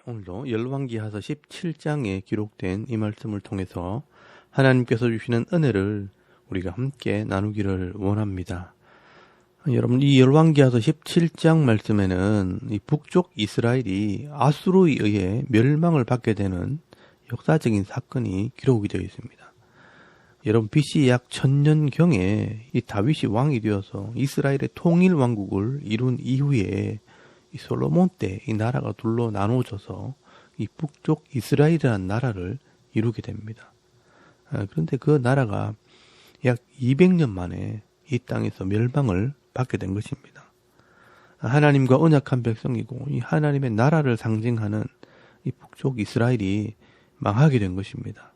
오늘도 열왕기하서 17장에 기록된 이 말씀을 통해서 하나님께서 주시는 은혜를 우리가 함께 나누기를 원합니다. 여러분, 이 열왕기하서 17장 말씀에는 이 북쪽 이스라엘이 아수르에 의해 멸망을 받게 되는 역사적인 사건이 기록이 되어 있습니다. 여러분, BC 약 1000년경에 이 다윗이 왕이 되어서 이스라엘의 통일 왕국을 이룬 이후에 이 솔로몬 때 이 나라가 둘로 나누어져서 이 북쪽 이스라엘이라는 나라를 이루게 됩니다. 그런데 그 나라가 약 200년 만에 이 땅에서 멸망을 받게 된 것입니다. 하나님과 언약한 백성이고 이 하나님의 나라를 상징하는 이 북쪽 이스라엘이 망하게 된 것입니다.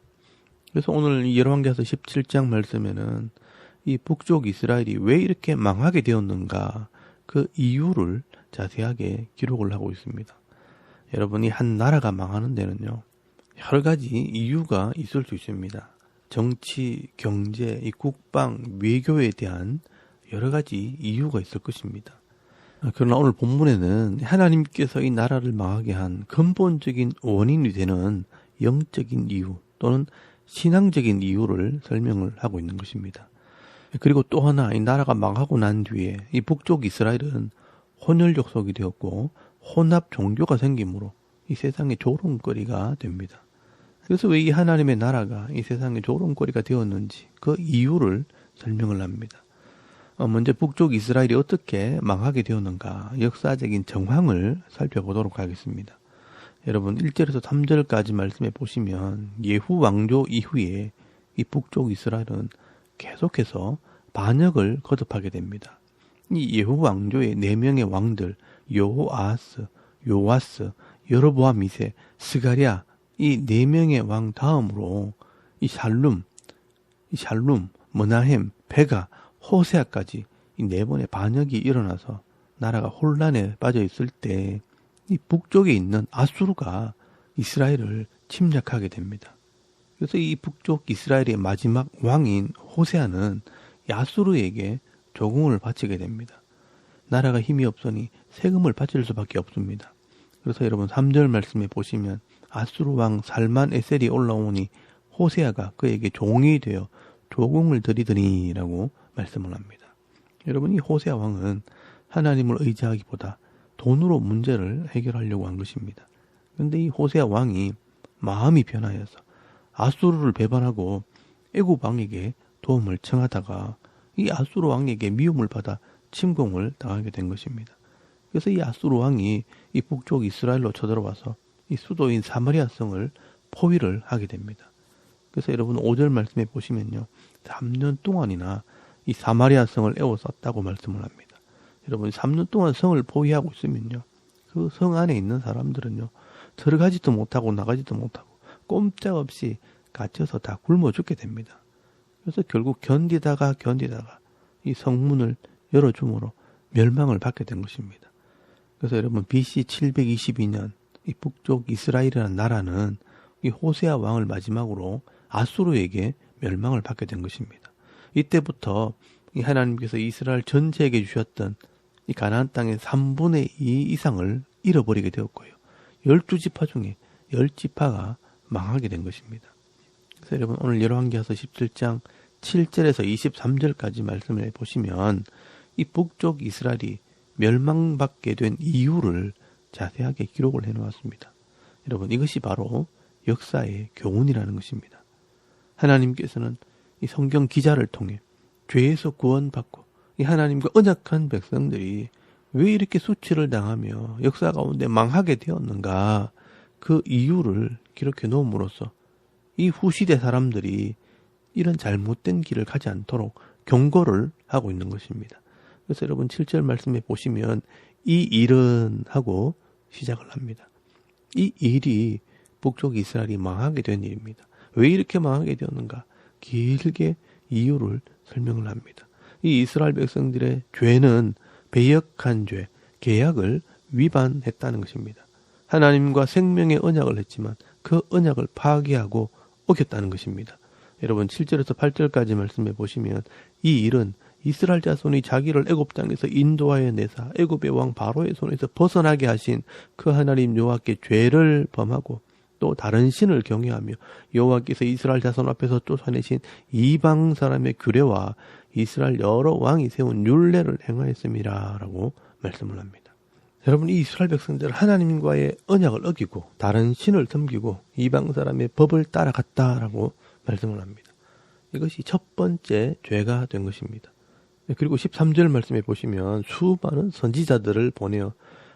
그래서 오늘 이 열왕기하서 17장 말씀에는 이 북쪽 이스라엘이 왜 이렇게 망하게 되었는가, 그 이유를 자세하게 기록을 하고 있습니다. 여러분이 한 나라가 망하는 데는요, 여러 가지 이유가 있을 수 있습니다. 정치, 경제, 이 국방, 외교에 대한 여러 가지 이유가 있을 것입니다. 그러나 오늘 본문에는 하나님께서 이 나라를 망하게 한 근본적인 원인이 되는 영적인 이유 또는 신앙적인 이유를 설명을 하고 있는 것입니다. 그리고 또 하나, 이 나라가 망하고 난 뒤에 이 북쪽 이스라엘은 혼혈족속이 되었고 혼합 종교가 생기므로 이 세상의 조롱거리가 됩니다. 그래서 왜 이 하나님의 나라가 이 세상의 조롱거리가 되었는지 그 이유를 설명을 합니다. 먼저 북쪽 이스라엘이 어떻게 망하게 되었는가, 역사적인 정황을 살펴보도록 하겠습니다. 여러분, 1절에서 3절까지 말씀해 보시면 예후 왕조 이후에 이 북쪽 이스라엘은 계속해서 반역을 거듭하게 됩니다. 이 예후 왕조의 4명의 왕들, 여호아하스, 요아스, 여로보암 2세, 스가랴, 이 4명의 왕 다음으로 이 샬룸, 머나헴, 베가, 호세아까지 이 4번의 반역이 일어나서 나라가 혼란에 빠져 있을 때 이 북쪽에 있는 아수르가 이스라엘을 침략하게 됩니다. 그래서 이 북쪽 이스라엘의 마지막 왕인 호세아는 이 아수르에게 조공을 바치게 됩니다. 나라가 힘이 없으니 세금을 바칠 수밖에 없습니다. 그래서 여러분 3절 말씀에 보시면 아수르 왕 살만 에셀이 올라오니 호세아가 그에게 종이 되어 조공을 드리더니라고 말씀을 합니다. 여러분, 이 호세아 왕은 하나님을 의지하기보다 돈으로 문제를 해결하려고 한 것입니다. 그런데 이 호세아 왕이 마음이 변하여서 아수르를 배반하고 애굽 왕에게 도움을 청하다가 이 아수르 왕에게 미움을 받아 침공을 당하게 된 것입니다. 그래서 이 아수르 왕이 이 북쪽 이스라엘로 쳐들어와서 이 수도인 사마리아 성을 포위를 하게 됩니다. 그래서 여러분 5절 말씀에 보시면요, 3년 동안이나 이 사마리아 성을 에워쌌다고 말씀을 합니다. 여러분, 3년 동안 성을 포위하고 있으면요, 그 성 안에 있는 사람들은요, 들어가지도 못하고 나가지도 못하고 꼼짝없이 갇혀서 다 굶어 죽게 됩니다. 그래서 결국 견디다가 이 성문을 열어줌으로 멸망을 받게 된 것입니다. 그래서 여러분, BC 722년 이 북쪽 이스라엘이라는 나라는 이 호세아 왕을 마지막으로 아수르에게 멸망을 받게 된 것입니다. 이때부터 이 하나님께서 이스라엘 전체에게 주셨던 이 가나안 땅의 3분의 2 이상을 잃어버리게 되었고요. 12지파 중에 10지파가 망하게 된 것입니다. 그래서 여러분, 오늘 열왕기하서 17장 7절에서 23절까지 말씀을 보시면 이 북쪽 이스라엘이 멸망받게 된 이유를 자세하게 기록을 해놓았습니다. 여러분, 이것이 바로 역사의 교훈이라는 것입니다. 하나님께서는 이 성경 기자를 통해 죄에서 구원받고 이 하나님과 언약한 백성들이 왜 이렇게 수치를 당하며 역사 가운데 망하게 되었는가, 그 이유를 기록해 놓음으로써 이 후시대 사람들이 이런 잘못된 길을 가지 않도록 경고를 하고 있는 것입니다. 그래서 여러분 7절 말씀에 보시면 이 일은 하고 시작을 합니다. 이 일이 북쪽 이스라엘이 망하게 된 일입니다. 왜 이렇게 망하게 되었는가, 길게 이유를 설명을 합니다. 이 이스라엘 백성들의 죄는 배역한 죄, 계약을 위반했다는 것입니다. 하나님과 생명의 언약을 했지만 그 언약을 파괴하고 어겼다는 것입니다. 여러분 7절에서 8절까지 말씀해 보시면 이 일은 이스라엘 자손이 자기를 애굽 땅에서 인도하여 내사 애굽의 왕 바로의 손에서 벗어나게 하신 그 하나님 여호와께 죄를 범하고 또 다른 신을 경외하며 여호와께서 이스라엘 자손 앞에서 쫓아내신 이방 사람의 규례와 이스라엘 여러 왕이 세운 율례를 행하였음이라 라고 말씀을 합니다. 여러분, 이 이스라엘 백성들은 하나님과의 언약을 어기고 다른 신을 섬기고 이방 사람의 법을 따라갔다라고 말씀을 합니다. 이것이 첫 번째 죄가 된 것입니다. 그리고 13절 말씀에 보시면 수많은 선지자들을 보내어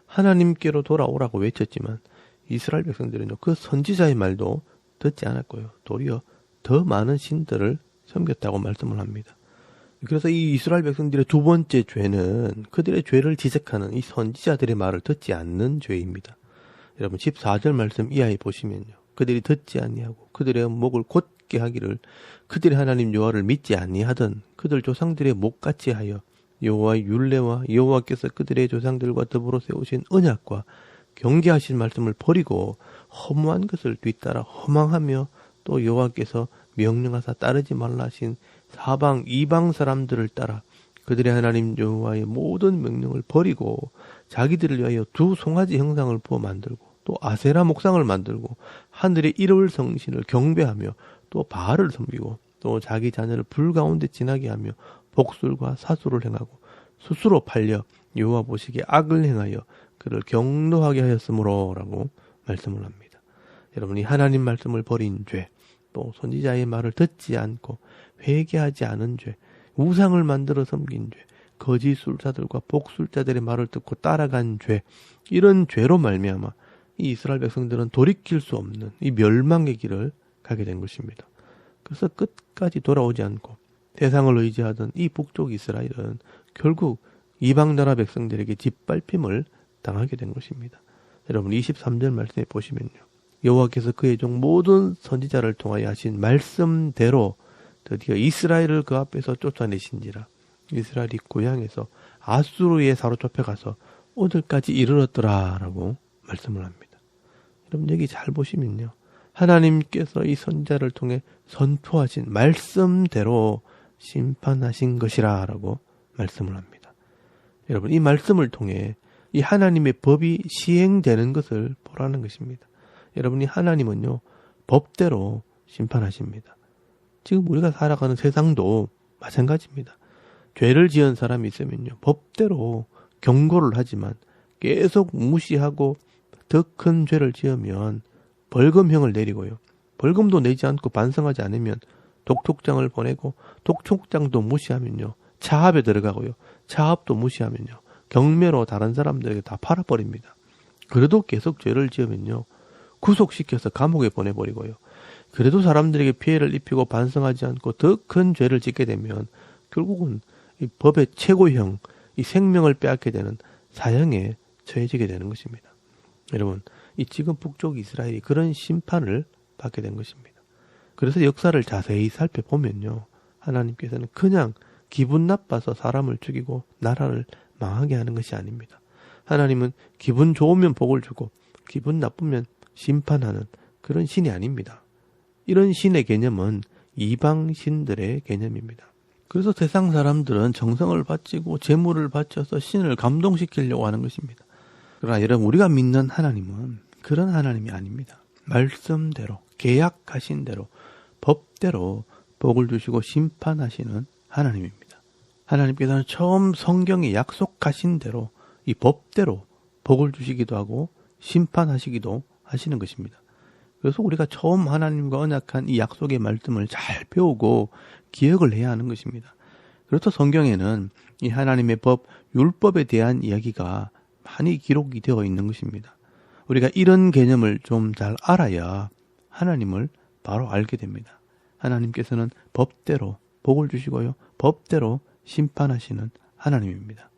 하나님께로 돌아오라고 외쳤지만 이스라엘 백성들은요, 그 선지자의 말도 듣지 않았고요. 도리어 더 많은 신들을 섬겼다고 말씀을 합니다. 그래서 이 이스라엘 백성들의 두 번째 죄는 그들의 죄를 지적하는 이 선지자들의 말을 듣지 않는 죄입니다. 여러분 14절 말씀 이하에 보시면요. 그들이 듣지 아니하고 그들의 목을 곧게 하기를 그들의 하나님 여호와를 믿지 아니하던 그들 조상들의 목같이 하여 여호와의 율례와 여호와께서 그들의 조상들과 더불어 세우신 언약과 경계하신 말씀을 버리고 허무한 것을 뒤따라 허망하며 또 여호와께서 명령하사 따르지 말라 하신 사방 이방 사람들을 따라 그들의 하나님 여호와의 모든 명령을 버리고 자기들을 위하여 두 송아지 형상을 부어 만들고 또 아세라 목상을 만들고 하늘의 일월 성신을 경배하며 또 바알을 섬기고 또 자기 자녀를 불 가운데 지나게 하며 복술과 사수를 행하고 스스로 팔려 여호와 보시기에 악을 행하여 그를 경노하게 하였으므로 라고 말씀을 합니다. 여러분이 하나님 말씀을 버린 죄, 또 선지자의 말을 듣지 않고 회개하지 않은 죄, 우상을 만들어 섬긴 죄, 거짓 술사들과 복술자들의 말을 듣고 따라간 죄, 이런 죄로 말미암아 이 이스라엘 백성들은 돌이킬 수 없는 이 멸망의 길을 가게 된 것입니다. 그래서 끝까지 돌아오지 않고 세상을 의지하던 이 북쪽 이스라엘은 결국 이방 나라 백성들에게 짓밟힘을 당하게 된 것입니다. 여러분 23절 말씀에 보시면요. 여호와께서 그의 종 모든 선지자를 통하여 하신 말씀대로 드디어 이스라엘을 그 앞에서 쫓아내신지라. 이스라엘이 고향에서 아수르에 사로잡혀가서 오늘까지 이르렀더라 라고 말씀을 합니다. 여러분 여기 잘 보시면요. 하나님께서 이 선지자를 통해 선포하신 말씀대로 심판하신 것이라 라고 말씀을 합니다. 여러분 이 말씀을 통해 이 하나님의 법이 시행되는 것을 보라는 것입니다. 여러분이 하나님은요 법대로 심판하십니다. 지금 우리가 살아가는 세상도 마찬가지입니다. 죄를 지은 사람이 있으면요 법대로 경고를 하지만 계속 무시하고 더 큰 죄를 지으면 벌금형을 내리고요. 벌금도 내지 않고 반성하지 않으면 독촉장을 보내고 독촉장도 무시하면요 차압에 들어가고요. 차압도 무시하면요 경매로 다른 사람들에게 다 팔아버립니다. 그래도 계속 죄를 지으면요 구속시켜서 감옥에 보내버리고요. 그래도 사람들에게 피해를 입히고 반성하지 않고 더 큰 죄를 짓게 되면 결국은 이 법의 최고형, 이 생명을 빼앗게 되는 사형에 처해지게 되는 것입니다. 여러분, 이 지금 북쪽 이스라엘이 그런 심판을 받게 된 것입니다. 그래서 역사를 자세히 살펴보면요. 하나님께서는 그냥 기분 나빠서 사람을 죽이고 나라를 망하게 하는 것이 아닙니다. 하나님은 기분 좋으면 복을 주고 기분 나쁘면 심판하는 그런 신이 아닙니다. 이런 신의 개념은 이방 신들의 개념입니다. 그래서 세상 사람들은 정성을 바치고 재물을 바쳐서 신을 감동시키려고 하는 것입니다. 그러나 여러분 우리가 믿는 하나님은 그런 하나님이 아닙니다. 말씀대로 계약하신 대로 법대로 복을 주시고 심판하시는 하나님입니다. 하나님께서는 처음 성경에 약속하신 대로 이 법대로 복을 주시기도 하고 심판하시기도 하시는 것입니다. 그래서 우리가 처음 하나님과 언약한 이 약속의 말씀을 잘 배우고 기억을 해야 하는 것입니다. 그래서 성경에는 이 하나님의 법, 율법에 대한 이야기가 많이 기록이 되어 있는 것입니다. 우리가 이런 개념을 좀 잘 알아야 하나님을 바로 알게 됩니다. 하나님께서는 법대로 복을 주시고요. 법대로 심판하시는 하나님입니다.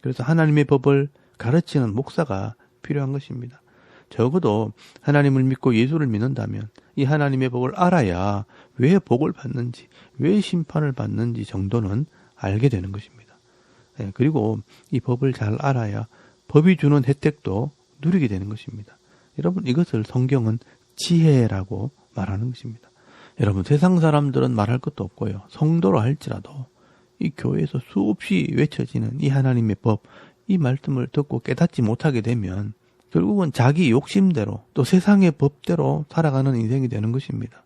그래서 하나님의 법을 가르치는 목사가 필요한 것입니다. 적어도 하나님을 믿고 예수를 믿는다면 이 하나님의 법을 알아야 왜 복을 받는지, 왜 심판을 받는지 정도는 알게 되는 것입니다. 그리고 이 법을 잘 알아야 법이 주는 혜택도 누리게 되는 것입니다. 여러분 이것을 성경은 지혜라고 말하는 것입니다. 여러분 세상 사람들은 말할 것도 없고요. 성도로 할지라도 이 교회에서 수없이 외쳐지는 이 하나님의 법, 이 말씀을 듣고 깨닫지 못하게 되면 결국은 자기 욕심대로 또 세상의 법대로 살아가는 인생이 되는 것입니다.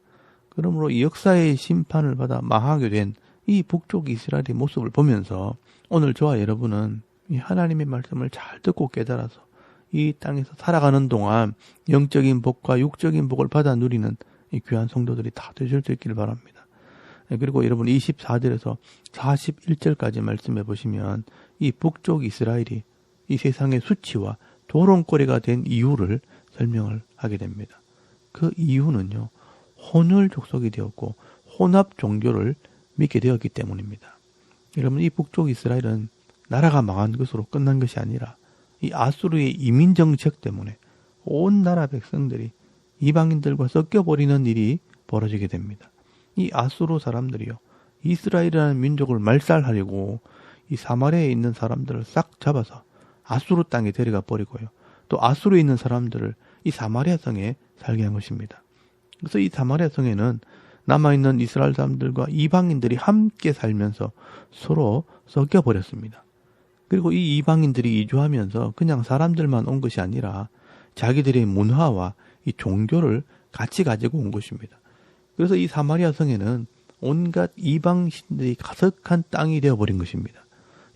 그러므로 이 역사의 심판을 받아 망하게 된 이 북쪽 이스라엘의 모습을 보면서 오늘 저와 여러분은 이 하나님의 말씀을 잘 듣고 깨달아서 이 땅에서 살아가는 동안 영적인 복과 육적인 복을 받아 누리는 이 귀한 성도들이 다 되실 수 있기를 바랍니다. 그리고 여러분 24절에서 41절까지 말씀해 보시면 이 북쪽 이스라엘이 이 세상의 수치와 도롱거리가 된 이유를 설명을 하게 됩니다. 그 이유는요, 혼혈 족속이 되었고 혼합 종교를 믿게 되었기 때문입니다. 여러분, 이 북쪽 이스라엘은 나라가 망한 것으로 끝난 것이 아니라 이 아수르의 이민 정책 때문에 온 나라 백성들이 이방인들과 섞여버리는 일이 벌어지게 됩니다. 이 아수르 사람들이요, 이스라엘이라는 민족을 말살하려고 이 사마리아에 있는 사람들을 싹 잡아서 아수르 땅에 데려가 버리고요, 또 아수르에 있는 사람들을 이 사마리아 성에 살게 한 것입니다. 그래서 이 사마리아 성에는 남아있는 이스라엘 사람들과 이방인들이 함께 살면서 서로 섞여버렸습니다. 그리고 이 이방인들이 이주하면서 그냥 사람들만 온 것이 아니라 자기들의 문화와 이 종교를 같이 가지고 온 것입니다. 그래서 이 사마리아 성에는 온갖 이방신들이 가득한 땅이 되어버린 것입니다.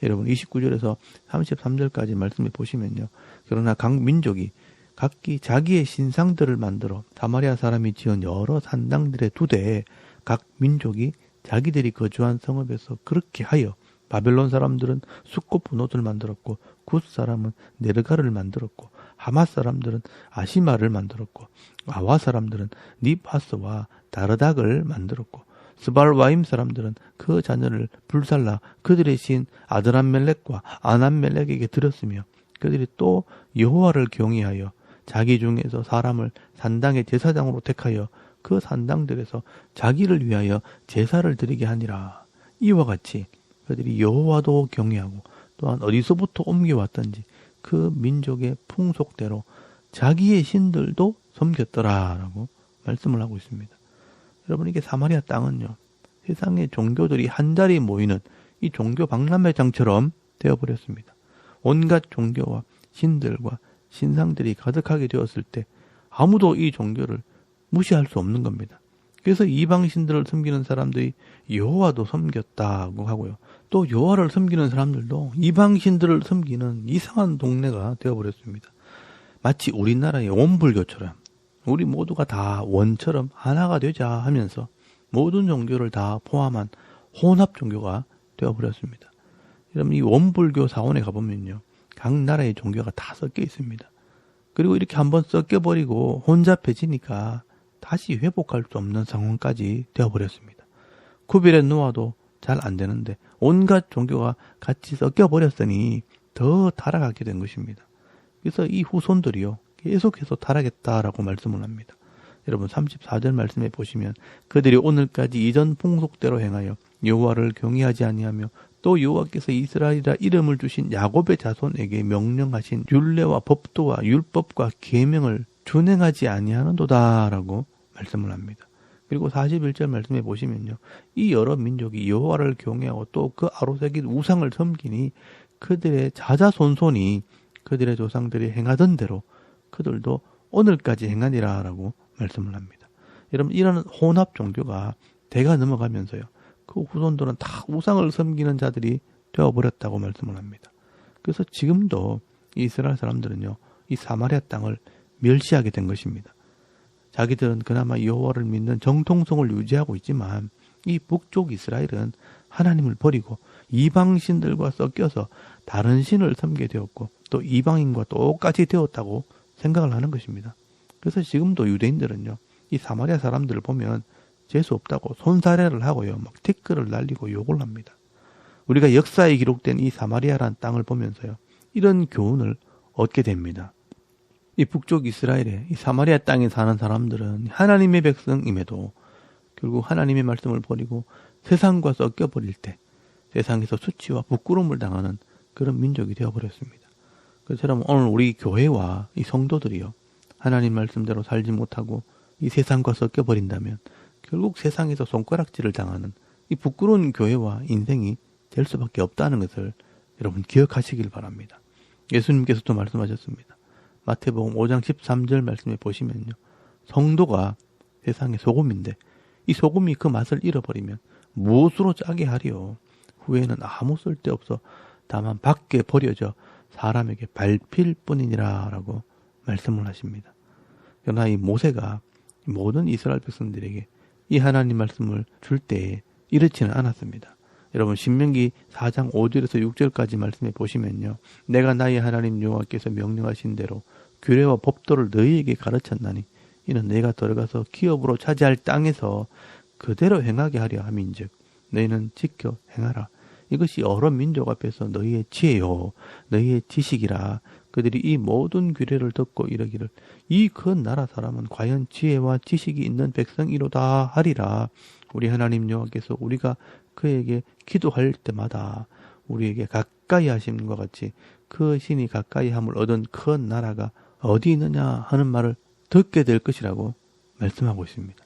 여러분 29절에서 33절까지 말씀해 보시면요, 그러나 각 민족이 각기 자기의 신상들을 만들어 사마리아 사람이 지은 여러 산당들에 두되 각 민족이 자기들이 거주한 성읍에서 그렇게 하여 바벨론 사람들은 수꽃 분옷을 만들었고 굿 사람은 네르가를 만들었고 하맛 사람들은 아시마를 만들었고 아와 사람들은 닙하스와 다르닥을 만들었고 스발와임 사람들은 그 자녀를 불살라 그들의 신 아드람멜렉과 아남멜렉에게 드렸으며 그들이 또 여호와를 경외하여 자기 중에서 사람을 산당의 제사장으로 택하여 그 산당들에서 자기를 위하여 제사를 드리게 하니라. 이와 같이 그들이 여호와도 경외하고 또한 어디서부터 옮겨왔던지 그 민족의 풍속대로 자기의 신들도 섬겼더라라고 말씀을 하고 있습니다. 여러분, 이게 사마리아 땅은요, 세상의 종교들이 한자리 모이는 이 종교 박람회장처럼 되어버렸습니다. 온갖 종교와 신들과 신상들이 가득하게 되었을 때 아무도 이 종교를 무시할 수 없는 겁니다. 그래서 이방신들을 섬기는 사람들이 여호와도 섬겼다고 하고요, 또 여호와를 섬기는 사람들도 이방신들을 섬기는 이상한 동네가 되어버렸습니다. 마치 우리나라의 원불교처럼 우리 모두가 다 원처럼 하나가 되자 하면서 모든 종교를 다 포함한 혼합 종교가 되어버렸습니다. 여러분, 이 원불교 사원에 가보면요, 각 나라의 종교가 다 섞여 있습니다. 그리고 이렇게 한번 섞여버리고 혼잡해지니까 다시 회복할 수 없는 상황까지 되어버렸습니다. 구별해 놓아도 잘 안 되는데 온갖 종교가 같이 섞여버렸으니 더 타락하게 된 것입니다. 그래서 이 후손들이요, 계속해서 타락했다라고 말씀을 합니다. 여러분 34절 말씀해 보시면 그들이 오늘까지 이전 풍속대로 행하여 여호와를 경외하지 아니하며 또 여호와께서 이스라엘이라 이름을 주신 야곱의 자손에게 명령하신 율례와 법도와 율법과 계명을 준행하지 아니하는도다라고 말씀을 합니다. 그리고 41절 말씀해 보시면요, 이 여러 민족이 여호와를 경외하고 또 그 아로새긴 우상을 섬기니 그들의 자자손손이 그들의 조상들이 행하던 대로 그들도 오늘까지 행하니라라고 말씀을 합니다. 여러분, 이런 혼합 종교가 대가 넘어가면서요, 그 후손들은 다 우상을 섬기는 자들이 되어버렸다고 말씀을 합니다. 그래서 지금도 이스라엘 사람들은요, 이 사마리아 땅을 멸시하게 된 것입니다. 자기들은 그나마 여호와를 믿는 정통성을 유지하고 있지만 이 북쪽 이스라엘은 하나님을 버리고 이방신들과 섞여서 다른 신을 섬게 되었고 또 이방인과 똑같이 되었다고 생각을 하는 것입니다. 그래서 지금도 유대인들은요, 이 사마리아 사람들을 보면 재수 없다고 손사래를 하고요, 막 댓글을 날리고 욕을 합니다. 우리가 역사에 기록된 이 사마리아라는 땅을 보면서요, 이런 교훈을 얻게 됩니다. 이 북쪽 이스라엘의 이 사마리아 땅에 사는 사람들은 하나님의 백성임에도 결국 하나님의 말씀을 버리고 세상과 섞여버릴 때 세상에서 수치와 부끄러움을 당하는 그런 민족이 되어버렸습니다. 그처럼 오늘 우리 교회와 이 성도들이요, 하나님 말씀대로 살지 못하고 이 세상과 섞여버린다면 결국 세상에서 손가락질을 당하는 이 부끄러운 교회와 인생이 될 수밖에 없다는 것을 여러분 기억하시길 바랍니다. 예수님께서도 말씀하셨습니다. 마태복음 5장 13절 말씀에 보시면요. 성도가 세상의 소금인데 이 소금이 그 맛을 잃어버리면 무엇으로 짜게 하리요. 후에는 아무 쓸데없어 다만 밖에 버려져 사람에게 밟힐 뿐이니라 라고 말씀을 하십니다. 그러나 이 모세가 모든 이스라엘 백성들에게 이 하나님 말씀을 줄 때에 이렇지는 않았습니다. 여러분 신명기 4장 5절에서 6절까지 말씀해 보시면요. 내가 나의 하나님 여호와께서 명령하신 대로 규례와 법도를 너희에게 가르쳤나니 이는 내가 들어가서 기업으로 차지할 땅에서 그대로 행하게 하려 함인즉 너희는 지켜 행하라. 이것이 여러 민족 앞에서 너희의 지혜요 너희의 지식이라. 그들이 이 모든 규례를 듣고 이르기를 이 큰 나라 사람은 과연 지혜와 지식이 있는 백성이로다 하리라. 우리 하나님 여호와께서 우리가 그에게 기도할 때마다 우리에게 가까이 하심과 같이 그 신이 가까이 함을 얻은 큰 나라가 어디 있느냐 하는 말을 듣게 될 것이라고 말씀하고 있습니다.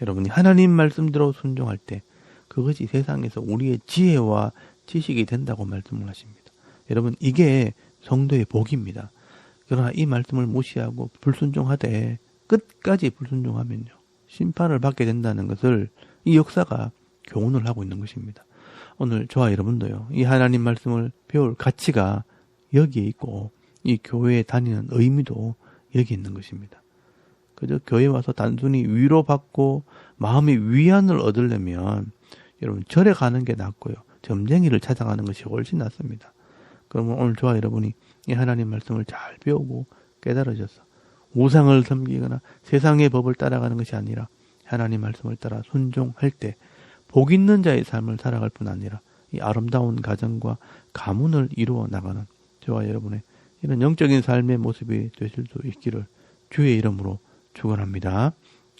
여러분이 하나님 말씀대로 순종할 때 그것이 세상에서 우리의 지혜와 지식이 된다고 말씀을 하십니다. 여러분 이게 성도의 복입니다. 그러나 이 말씀을 무시하고 불순종하되 끝까지 불순종하면요. 심판을 받게 된다는 것을 이 역사가 교훈을 하고 있는 것입니다. 오늘 저와 여러분도요. 이 하나님 말씀을 배울 가치가 여기에 있고 이 교회에 다니는 의미도 여기 있는 것입니다. 그저 교회 와서 단순히 위로받고 마음의 위안을 얻으려면 여러분 절에 가는 게 낫고요. 점쟁이를 찾아가는 것이 훨씬 낫습니다. 그러면 오늘 저와 여러분이 이 하나님 말씀을 잘 배우고 깨달으셔서 우상을 섬기거나 세상의 법을 따라가는 것이 아니라 하나님 말씀을 따라 순종할 때 복 있는 자의 삶을 살아갈 뿐 아니라 이 아름다운 가정과 가문을 이루어 나가는 저와 여러분의 이런 영적인 삶의 모습이 되실 수 있기를 주의 이름으로 축원합니다.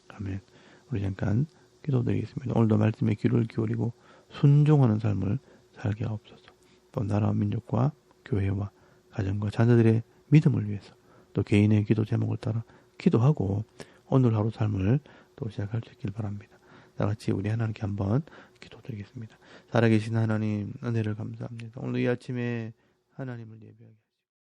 아멘. 우리 잠깐 기도드리겠습니다. 오늘도 말씀에 귀를 기울이고 순종하는 삶을 살게 하옵소서. 또 나라와 민족과 교회와 가정과 자녀들의 믿음을 위해서 또 개인의 기도 제목을 따라 기도하고 오늘 하루 삶을 또 시작할 수 있길 바랍니다. 다 같이 우리 하나님께 한번 기도드리겠습니다. 살아계신 하나님 은혜를 감사합니다. 오늘 이 아침에 하나님을 예배하게